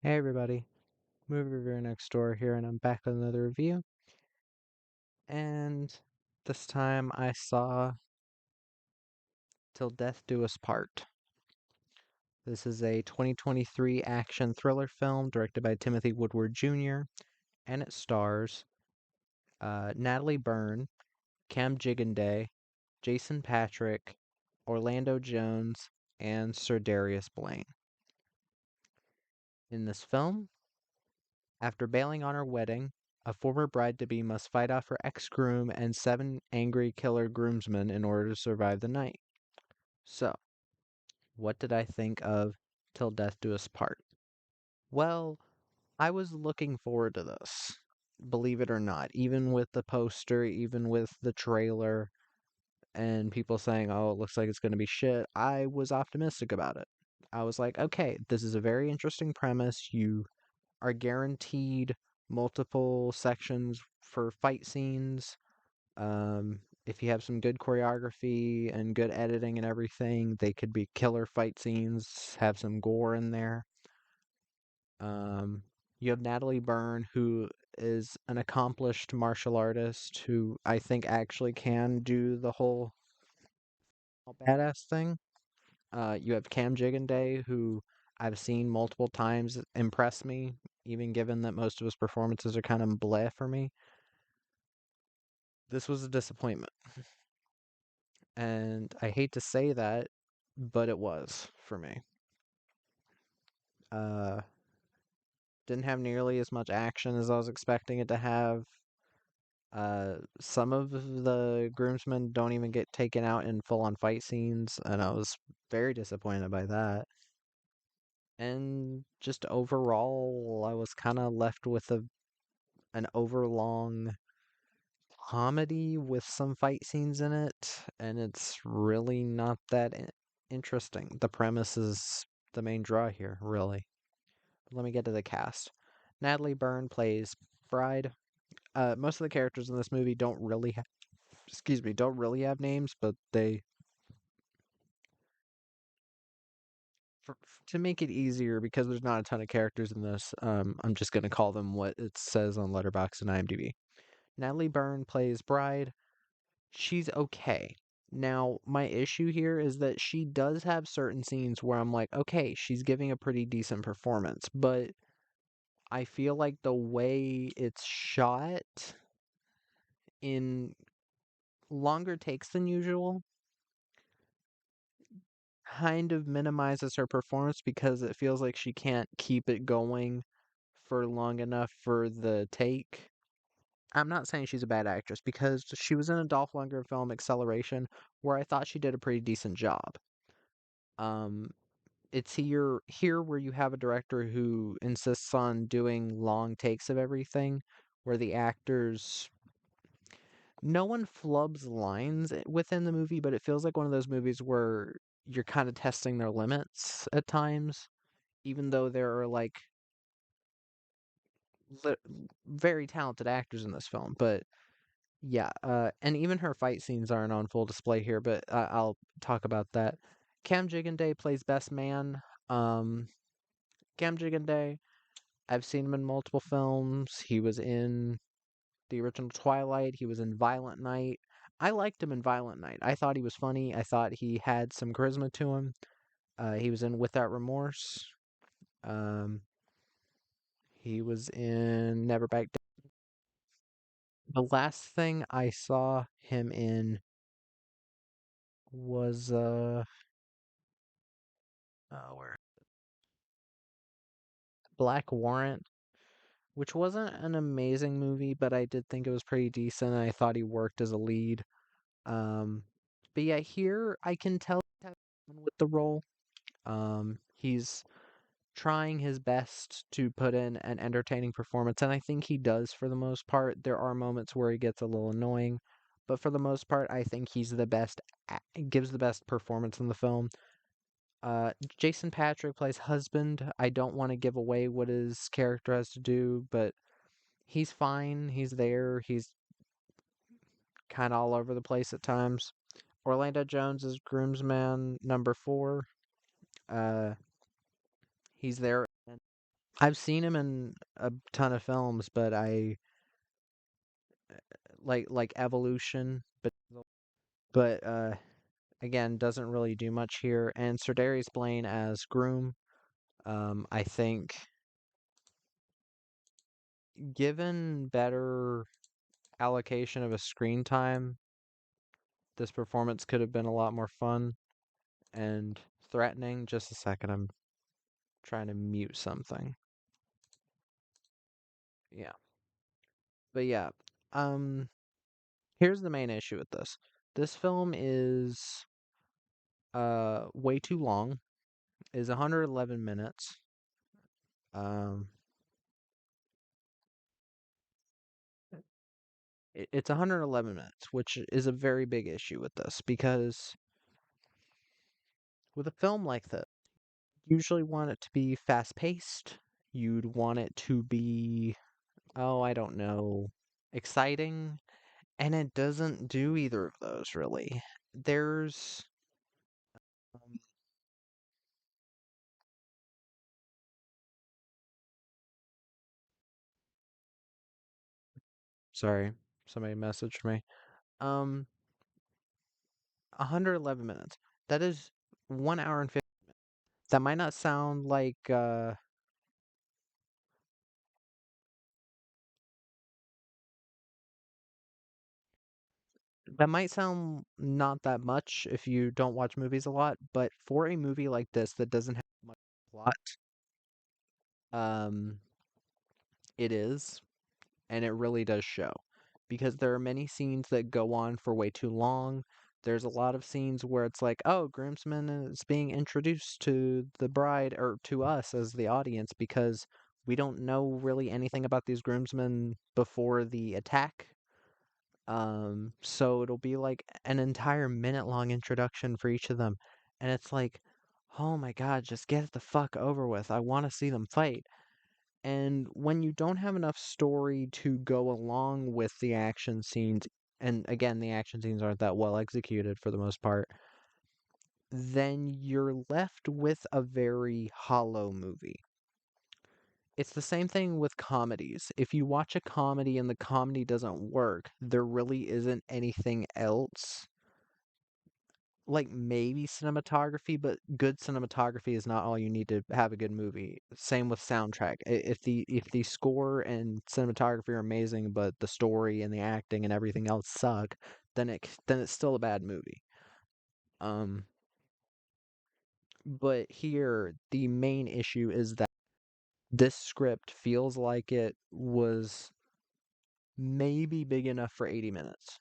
Hey everybody, Movie Reviewer Next Door here, and I'm back with another review. And this time I saw Till Death Do Us Part. This is a 2023 action thriller film directed by Timothy Woodward Jr., and it stars Natalie Byrne, Cam Gigandet, Jason Patric, Orlando Jones, and Sir Darius Blaine. In this film, after bailing on her wedding, a former bride-to-be must fight off her ex-groom and 7 angry killer groomsmen in order to survive the night. So, what did I think of Till Death Do Us Part? Well, I was looking forward to this, believe it or not, even with the poster, even with the trailer, and people saying, oh, it looks like it's going to be shit. I was optimistic about it. I was like, okay, this is a very interesting premise. You are guaranteed multiple sections for fight scenes. If you have some good choreography and good editing and everything, they could be killer fight scenes, have some gore in there. You have Natalie Byrne, who is an accomplished martial artist who I think actually can do the whole badass thing. You have Cam Gigandet, who I've seen multiple times impress me, even given that most of his performances are kind of bleh for me. This was a disappointment. And I hate to say that, but it was for me. Uh, didn't have nearly as much action as I was expecting it to have. Some of the groomsmen don't even get taken out in full-on fight scenes, and I was very disappointed by that. And just overall, I was kind of left with an overlong comedy with some fight scenes in it, and it's really not that interesting. The premise is the main draw here, really. But let me get to the cast. Natalie Byrne plays Bride. Most of the characters in this movie don't really don't really have names, but to make it easier, because there's not a ton of characters in this, I'm just gonna call them what it says on Letterboxd and IMDb. Natalie Byrne plays Bride. She's okay. Now, my issue here is that she does have certain scenes where I'm like, okay, she's giving a pretty decent performance, but I feel like the way it's shot in longer takes than usual kind of minimizes her performance because it feels like she can't keep it going for long enough for the take. I'm not saying she's a bad actress because she was in a Dolph Lundgren film, Acceleration, where I thought she did a pretty decent job. Um, it's here where you have a director who insists on doing long takes of everything, where the actors no one flubs lines within the movie, but it feels like one of those movies where you're kind of testing their limits at times, even though there are like li- very talented actors in this film. But yeah, and even her fight scenes aren't on full display here, but I'll talk about that. Cam Gigandet plays Best Man. Um, Cam Gigandet, I've seen him in multiple films. He was in the original Twilight. He was in Violent Night. I liked him in Violent Night. I thought he was funny. I thought he had some charisma to him. He was in Without Remorse. Um, he was in Never Back Down. The last thing I saw him in was where Black Warrant, which wasn't an amazing movie, but I did think it was pretty decent. I thought he worked as a lead. Um, but yeah, here I can tell he's having fun with the role. He's trying his best to put in an entertaining performance, and I think he does for the most part. There are moments where he gets a little annoying, but for the most part, I think he's the best, gives the best performance in the film. Jason Patric plays husband. I don't want to give away what his character has to do, but he's fine. He's there. He's kind of all over the place at times. Orlando Jones is groomsman number 4. Uh, he's there. I've seen him in a ton of films, but I like Evolution, but again doesn't really do much here. And Sir Darius Blaine as Groom, I think given better allocation of a screen time, this performance could have been a lot more fun and threatening. Just a second, I'm trying to mute something. Yeah. But yeah, um here's the main issue with this. This film is way too long. Is 111 minutes. Um it's 111 minutes, which is a very big issue with this because with a film like this, you usually want it to be fast paced. You'd want it to be, oh, I don't know, exciting, and it doesn't do either of those really. There's um, sorry, somebody messaged me. Um 111 minutes. That is 1 hour and 50. That might not sound like that might sound not that much if you don't watch movies a lot, but for a movie like this that doesn't have much plot, um, it is, and it really does show. Because there are many scenes that go on for way too long. There's a lot of scenes where it's like, oh, groomsman is being introduced to the bride or to us as the audience because we don't know really anything about these groomsmen before the attack. So it'll be like an entire minute long introduction for each of them. And it's like, oh my God, just get it the fuck over with. I want to see them fight. And when you don't have enough story to go along with the action scenes, and again, the action scenes aren't that well executed for the most part, then you're left with a very hollow movie. It's the same thing with comedies. If you watch a comedy and the comedy doesn't work, there really isn't anything else. Like maybe cinematography, but good cinematography is not all you need to have a good movie. Same with soundtrack. If the score and cinematography are amazing, but the story and the acting and everything else suck, then it's still a bad movie. Um, but here the main issue is that this script feels like it was maybe big enough for 80 minutes,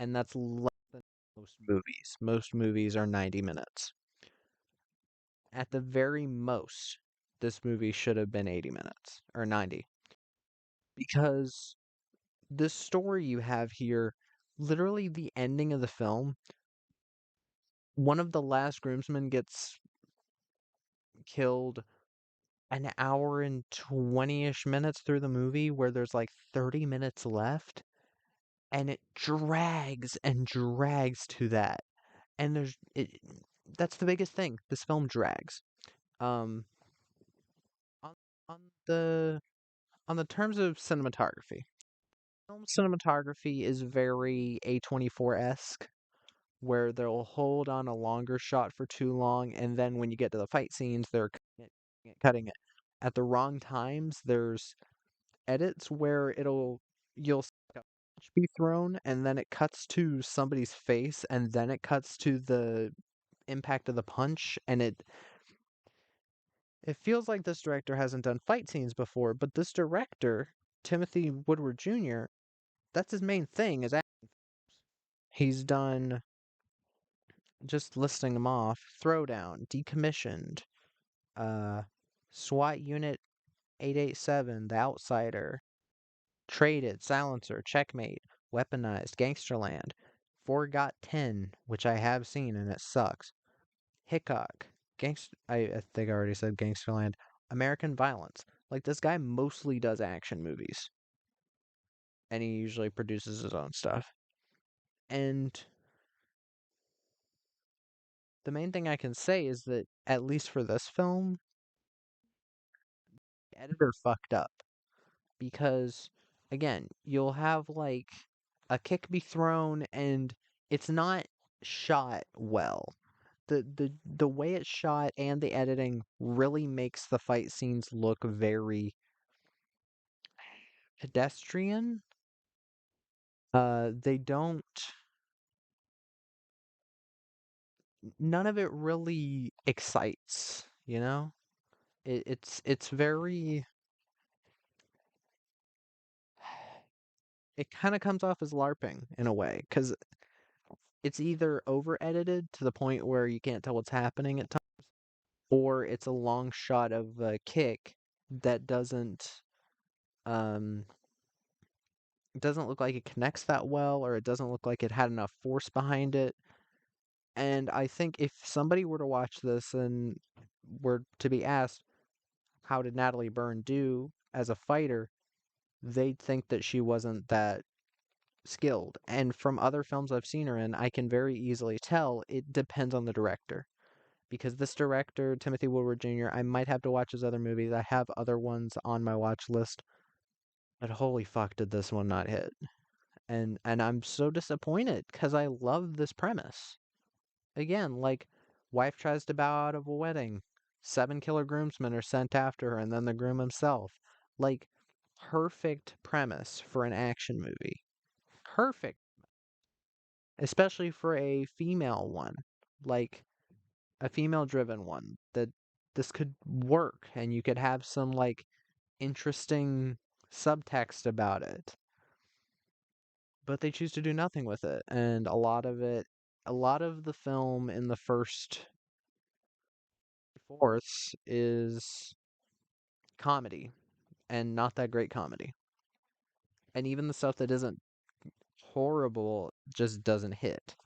and that's less than most movies. Most movies are 90 minutes. At the very most, this movie should have been 80 minutes or 90 because the story you have here, literally the ending of the film, one of the last groomsmen gets killed an hour and 20-ish minutes through the movie where there's like 30 minutes left and it drags and drags to that. And that's the biggest thing. This film drags. Um on on the on the terms of cinematography, film cinematography is very A24-esque, where they'll hold on a longer shot for too long, and then when you get to the fight scenes, they're cutting it. At the wrong times, there's edits where you'll see like a punch be thrown, and then it cuts to somebody's face, and then it cuts to the impact of the punch, and it feels like this director hasn't done fight scenes before, but this director, Timothy Woodward Jr., that's his main thing is he's done, just listing them off, Throwdown, Decommissioned, uh, SWAT Unit 887, The Outsider, Traded, Silencer, Checkmate, Weaponized, Gangsterland, Forgot 10, which I have seen and it sucks, Hickok, I think I already said Gangsterland, American Violence. Like, this guy mostly does action movies, and he usually produces his own stuff. And the main thing I can say is that, at least for this film, editor fucked up because again, you'll have like a kick be thrown and it's not shot well. The way it's shot and the editing really makes the fight scenes look very pedestrian. They don't none of it really excites, you know? It's very it kind of comes off as LARPing in a way because it's either over edited to the point where you can't tell what's happening at times, or it's a long shot of a kick that um doesn't look like it connects that well, or it doesn't look like it had enough force behind it. And I think if somebody were to watch this and were to be asked, how did Natalie Byrne do as a fighter, they'd think that she wasn't that skilled. And from other films I've seen her in, I can very easily tell it depends on the director. Because this director, Timothy Woodward Jr., I might have to watch his other movies. I have other ones on my watch list, but holy fuck, did this one not hit? And I'm so disappointed because I love this premise. Again, like wife tries to bow out of a wedding, 7 killer groomsmen are sent after her, and then the groom himself. Like perfect premise for an action movie. Perfect, especially for a female one, like a female driven one. That this could work, and you could have some like interesting subtext about it. But they choose to do nothing with it, and a lot of the film in the first fourths is comedy, and not that great comedy. And even the stuff that isn't horrible just doesn't hit.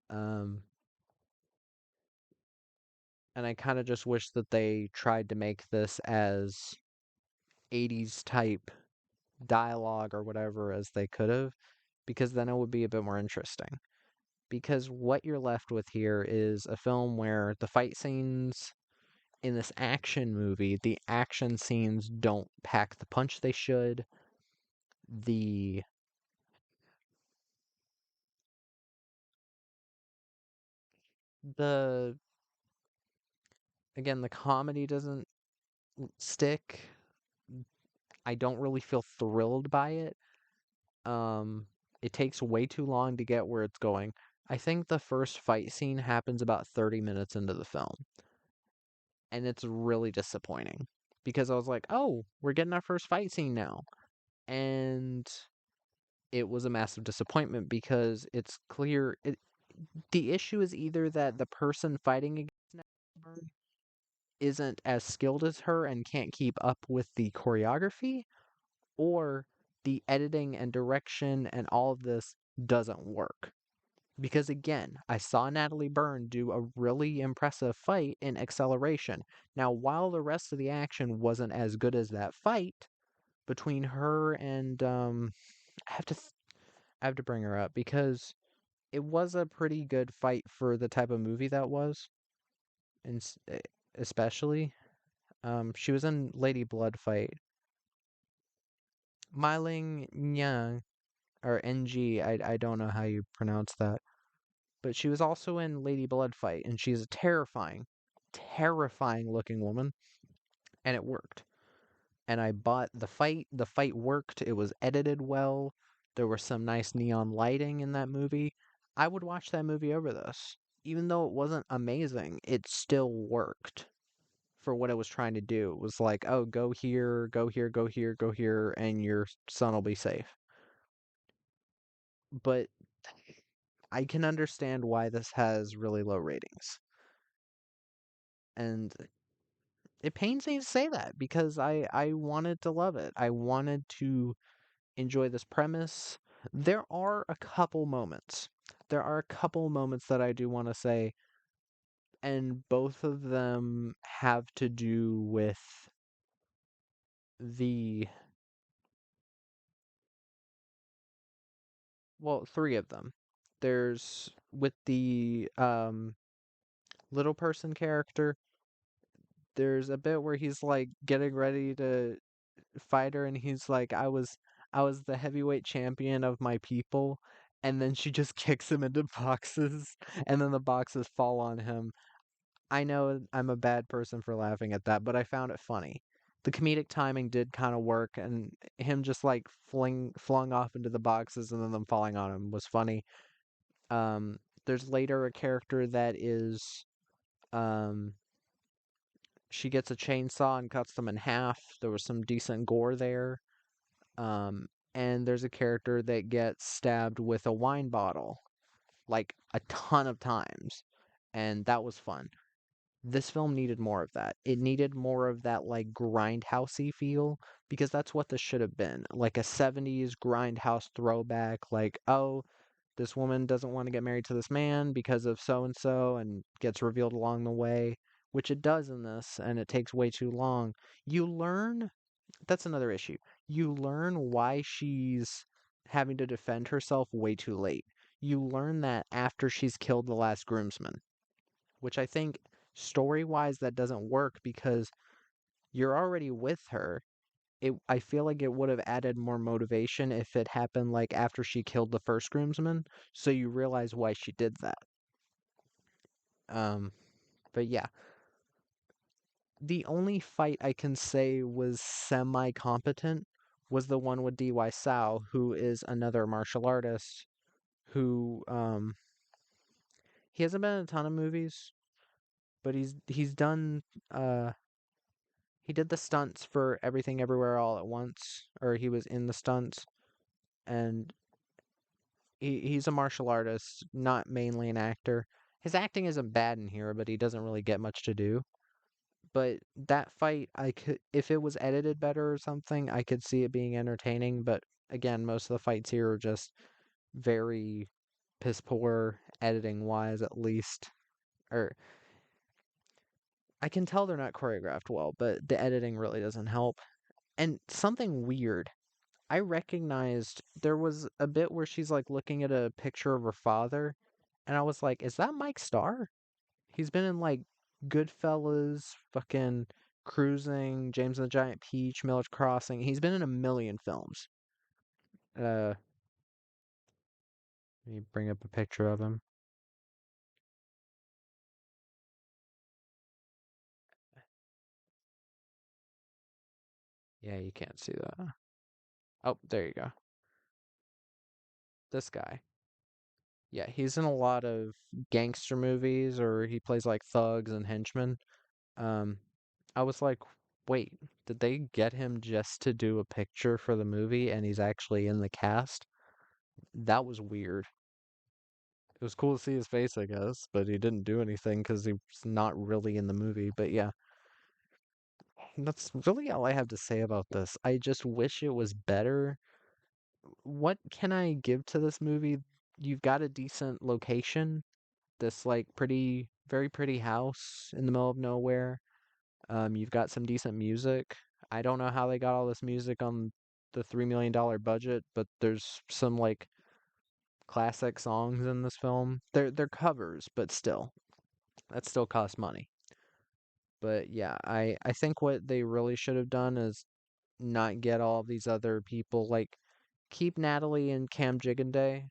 Um, and I kind of just wish that they tried to make this as 80s type dialogue or whatever as they could have, because then it would be a bit more interesting. Because what you're left with here is a film where the fight scenes in this action movie, the action scenes don't pack the punch they should. The the again, the comedy doesn't stick. I don't really feel thrilled by it. Um, it takes way too long to get where it's going. I think the first fight scene happens about 30 minutes into the film, and it's really disappointing because I was like, "Oh, we're getting our first fight scene now." And it was a massive disappointment because it's clear the issue is either that the person fighting against Natalie isn't as skilled as her and can't keep up with the choreography, or the editing and direction and all of this doesn't work. Because again, I saw Natalie Byrne do a really impressive fight in Acceleration. Now, while the rest of the action wasn't as good as that fight between her and I have to th- I have to bring her up because it was a pretty good fight for the type of movie that was, and especially she was in Lady Blood Fight. Myling Yang or NG, I don't know how you pronounce that. But she was also in Lady Blood Fight, and she's a terrifying, terrifying looking woman, and it worked. And I bought the fight. The fight worked. It was edited well. There was some nice neon lighting in that movie. I would watch that movie over this. Even though it wasn't amazing, it still worked for what it was trying to do. It was like, oh, go here, go here, go here, go here, and your son will be safe. But I can understand why this has really low ratings. And it pains me to say that because I wanted to love it. I wanted to enjoy this premise. There are a couple moments. There are a couple moments that I do want to say, and both of them have to do with the well, three of them. There's with the little person character. There's a bit where he's like getting ready to fight her and he's like, I was the heavyweight champion of my people, and then she just kicks him into boxes and then the boxes fall on him. I know I'm a bad person for laughing at that, but I found it funny. The comedic timing did kind of work, and him just like flung off into the boxes and then them falling on him was funny. Um, there's later a character that is, um, she gets a chainsaw and cuts them in half. There was some decent gore there. Um, and there's a character that gets stabbed with a wine bottle, like a ton of times, and that was fun. This film needed more of that. It needed more of that like grindhousey feel because that's what this should have been. Like a 70s grindhouse throwback, like, oh, this woman doesn't want to get married to this man because of so and so and gets revealed along the way, which it does in this, and it takes way too long. You learn that's another issue. You learn why she's having to defend herself way too late. You learn that after she's killed the last groomsman, which I think story wise that doesn't work because you're already with her. I feel like it would have added more motivation if it happened like after she killed the first groomsman, so you realize why she did that. Um, but yeah, the only fight I can say was semi competent was the one with D.Y. Sao, who is another martial artist who he hasn't been in a ton of movies, but he's done he did the stunts for Everything Everywhere All at Once, or he was in the stunts, and he's a martial artist, not mainly an actor. His acting isn't bad in here, but he doesn't really get much to do. But that fight, I could, if it was edited better or something, I could see it being entertaining. But again, most of the fights here are just very piss poor editing wise, at least. Or I can tell they're not choreographed well, but the editing really doesn't help. And something weird. I recognized there was a bit where she's like looking at a picture of her father, and I was like, is that Mike Starr? He's been in like Goodfellas, fucking Cruising, James and the Giant Peach, Miller's Crossing. He's been in a million films. Let me bring up a picture of him. Yeah, you can't see that. Oh, there you go. This guy. Yeah, he's in a lot of gangster movies, or he plays like thugs and henchmen. Um, I was like, wait, did they get him just to do a picture for the movie and he's actually in the cast? That was weird. It was cool to see his face, I guess, but he didn't do anything because he was not really in the movie. But yeah, that's really all I have to say about this. I just wish it was better. What can I give to this movie? You've got a decent location, this like pretty, very pretty house in the middle of nowhere. You've got some decent music. I don't know how they got all this music on the $3 million budget, but there's some like classic songs in this film. They're covers, but still, that still costs money. But yeah, I think what they really should have done is not get all of these other people like keep Natalie and Cam Gigandet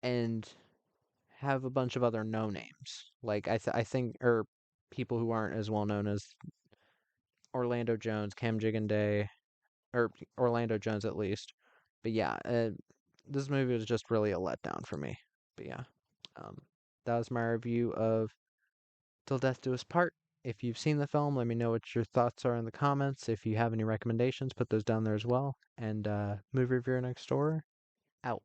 and have a bunch of other no names. Like I think or people who aren't as well known as Orlando Jones, Cam Gigandet, or Orlando Jones at least. But yeah, this movie was just really a letdown for me. But yeah, um, that was my review of Till Death Do Us Part. If you've seen the film, let me know what your thoughts are in the comments. If you have any recommendations, put those down there as well. And movie reviewer next door out.